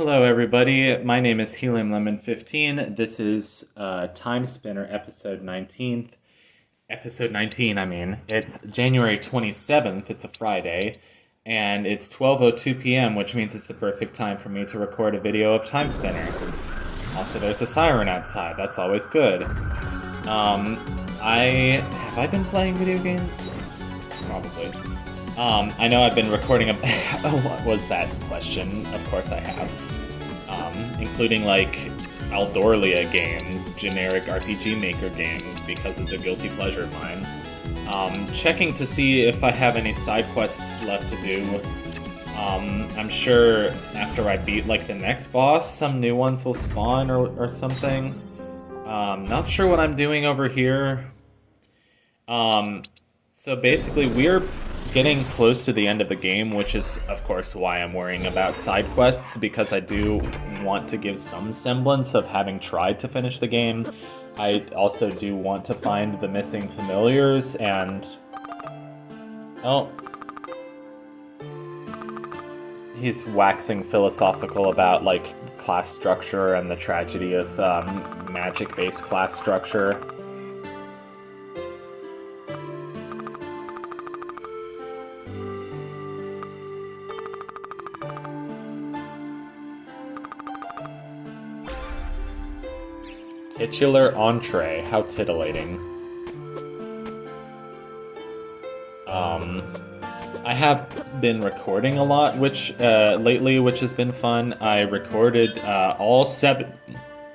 Hello, everybody. My name is Helium Lemon 15. This is Timespinner episode 19th. Episode 19, I mean. It's January 27th. It's a Friday. And it's 12:02 p.m., which means it's the perfect time for me to record a video of Timespinner. Also, there's a siren outside. That's always good. Have I been playing video games? Probably. I know I've been recording a... what was that question? Of course I have. Including, like, Aldorlia games, generic RPG Maker games, because it's a guilty pleasure of mine. Checking to see if I have any side quests left to do. I'm sure after I beat, like, the next boss, some new ones will spawn or something. Not sure what I'm doing over here. So basically, we're getting close to the end of the game, which is, of course, why I'm worrying about side quests, because I do want to give some semblance of having tried to finish the game. I also do want to find the missing familiars, and... oh. He's waxing philosophical about, like, class structure and the tragedy of magic-based class structure. Titular entree, how titillating. I have been recording a lot, lately, which has been fun. I recorded all seven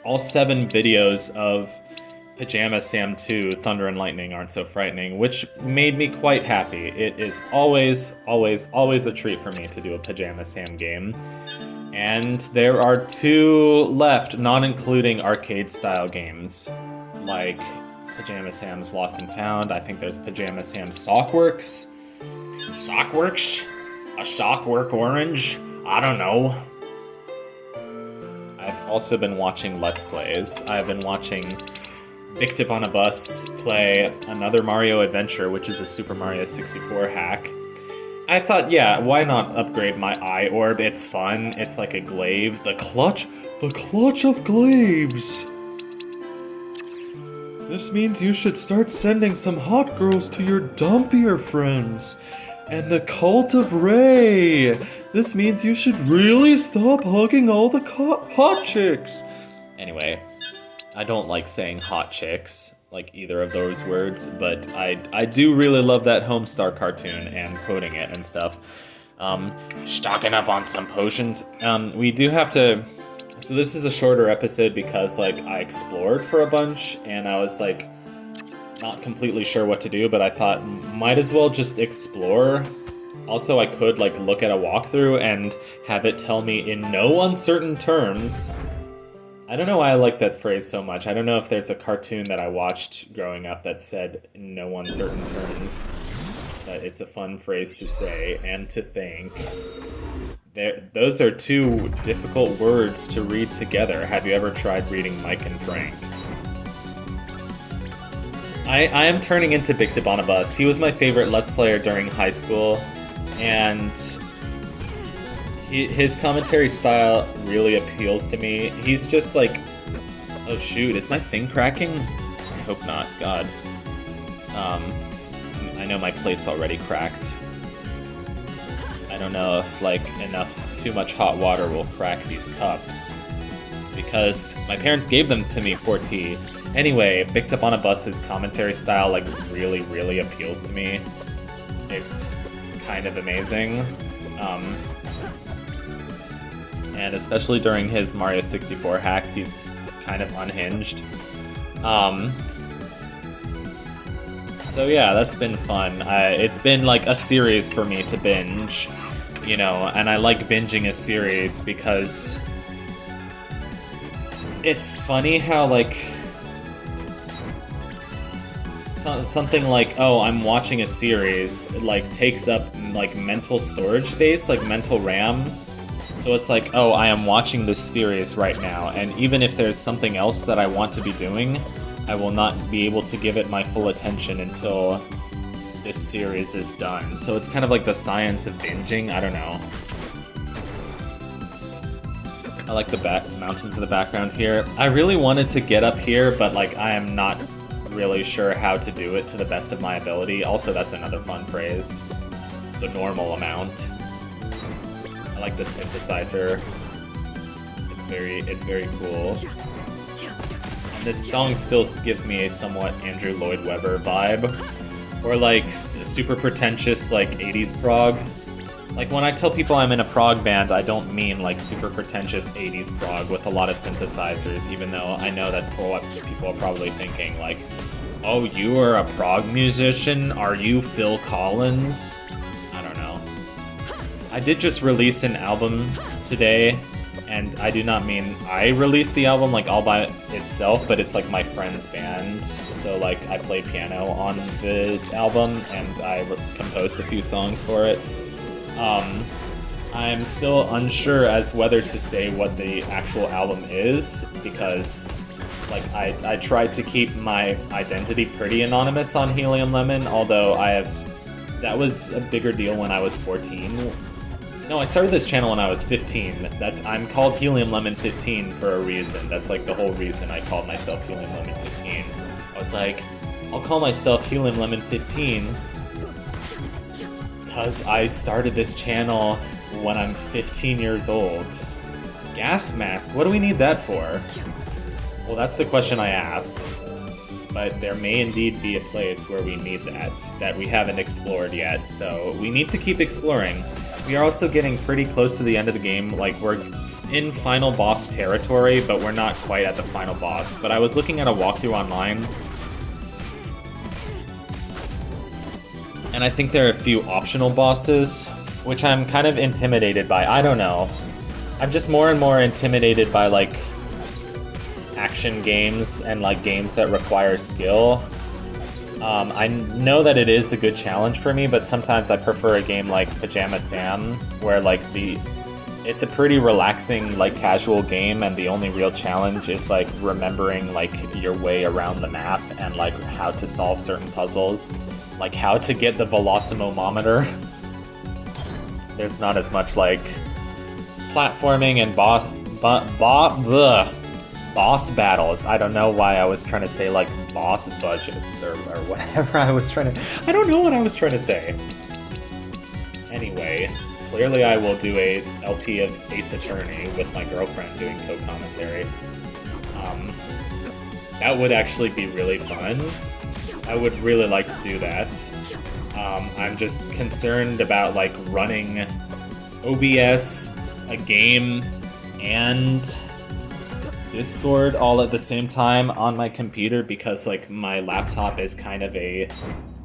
videos of Pajama Sam 2, Thunder and Lightning Aren't So Frightening, which made me quite happy. It is always, always, always a treat for me to do a Pajama Sam game. And there are 2 left, not including arcade-style games, like Pajama Sam's Lost and Found. I think there's Pajama Sam's Sockworks. Sockworks? A Sockwork Orange? I don't know. I've also been watching Let's Plays. I've been watching Victip on a Bus play another Mario Adventure, which is a Super Mario 64 hack. I thought, yeah, why not upgrade my eye orb? It's fun. It's like a glaive. The clutch of glaives. This means you should start sending some hot girls to your dumpier friends. And the cult of Ray. This means you should really stop hugging all the hot chicks. Anyway, I don't like saying hot chicks, like either of those words, but I do really love that Homestar cartoon and quoting it and stuff. Stocking up on some potions. We do have to... so this is a shorter episode because, like, I explored for a bunch, and I was, like, not completely sure what to do, but I thought, might as well just explore. Also, I could, like, look at a walkthrough and have it tell me in no uncertain terms... I don't know why I like that phrase so much. I don't know if there's a cartoon that I watched growing up that said in no uncertain terms, but it's a fun phrase to say and to think. Those are 2 difficult words to read together. Have you ever tried reading Mike and Frank? I am turning into Victip on a Bus. He was my favorite Let's Player during high school, and... his commentary style really appeals to me. He's just like... oh shoot, is my thing cracking? I hope not, God. I know my plate's already cracked. I don't know if, like, too much hot water will crack these cups. Because my parents gave them to me for tea. Anyway, Victip on a Bus's commentary style, like, really, really appeals to me. It's kind of amazing. And especially during his Mario 64 hacks, he's kind of unhinged. So yeah, that's been fun. It's been like a series for me to binge, you know, and I like binging a series because it's funny how, like, something like, oh, I'm watching a series, it, like, takes up, like, mental storage space, like mental RAM. So it's like, oh, I am watching this series right now, and even if there's something else that I want to be doing, I will not be able to give it my full attention until this series is done. So it's kind of like the science of binging, I don't know. I like the mountains in the background here. I really wanted to get up here, but like I am not really sure how to do it to the best of my ability. Also, that's another fun phrase. The normal amount. I like the synthesizer. It's very cool. And this song still gives me a somewhat Andrew Lloyd Webber vibe. Or like super pretentious like 80s prog. Like when I tell people I'm in a prog band, I don't mean like super pretentious 80s prog with a lot of synthesizers, even though I know that's what people are probably thinking. Like, oh, you are a prog musician? Are you Phil Collins? I don't know. I did just release an album today, and I do not mean I released the album like all by itself, but it's like my friend's band. So like I play piano on the album, and I composed a few songs for it. I'm still unsure as whether to say what the actual album is, because like I tried to keep my identity pretty anonymous on Helium Lemon, although that was a bigger deal when I was 14. No, I started this channel when I was 15. I'm called Helium Lemon 15 for a reason. That's like the whole reason I called myself Helium Lemon 15. I was like, I'll call myself Helium Lemon 15 because I started this channel when I'm 15 years old. Gas mask, what do we need that for? Well, that's the question I asked. But there may indeed be a place where we need that we haven't explored yet, so we need to keep exploring. We are also getting pretty close to the end of the game. Like, we're in final boss territory, but we're not quite at the final boss. But I was looking at a walkthrough online, and I think there are a few optional bosses, which I'm kind of intimidated by. I don't know. I'm just more and more intimidated by, like, action games and, like, games that require skill. I know that it is a good challenge for me, but sometimes I prefer a game like Pajama Sam, where, like, it's a pretty relaxing, like, casual game, and the only real challenge is, like, remembering, like, your way around the map and, like, how to solve certain puzzles. Like, how to get the Velocimometer. There's not as much, like, platforming and boss battles. I don't know why I was trying to say, like, boss budgets or whatever I was trying to... I don't know what I was trying to say. Anyway, clearly I will do a LP of Ace Attorney with my girlfriend doing co-commentary. That would actually be really fun. I would really like to do that. I'm just concerned about, like, running OBS, a game, and Discord all at the same time on my computer, because, like, my laptop is kind of a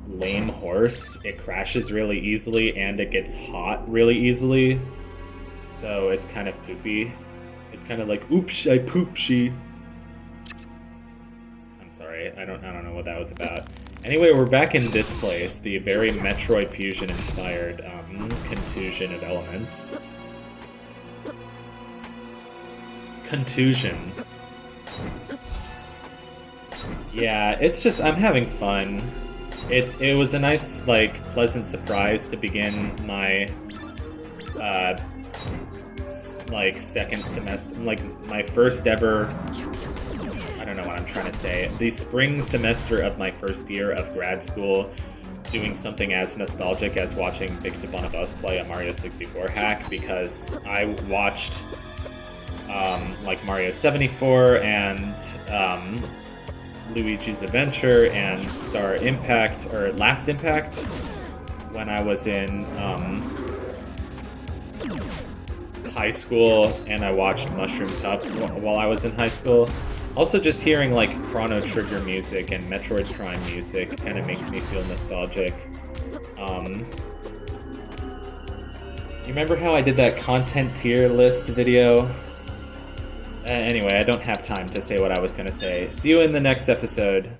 lame horse. It crashes really easily, and it gets hot really easily. So it's kind of poopy. It's kind of like, oops, I poop-she. Sorry, I don't know what that was about. Anyway, we're back in this place, the very Metroid Fusion inspired contusion of elements. Contusion. Yeah, it's just, I'm having fun. It was a nice, like, pleasant surprise to begin my like second semester, like my first ever, I don't know what I'm trying to say, the spring semester of my first year of grad school, doing something as nostalgic as watching Big Tip on a Bus play a Mario 64 hack, because I watched like Mario 74 and Luigi's Adventure and Star Impact, or Last Impact, when I was in high school, and I watched Mushroom Cup while I was in high school. Also, just hearing, like, Chrono Trigger music and Metroid Prime music kind of makes me feel nostalgic. You remember how I did that content tier list video? Anyway, I don't have time to say what I was going to say. See you in the next episode.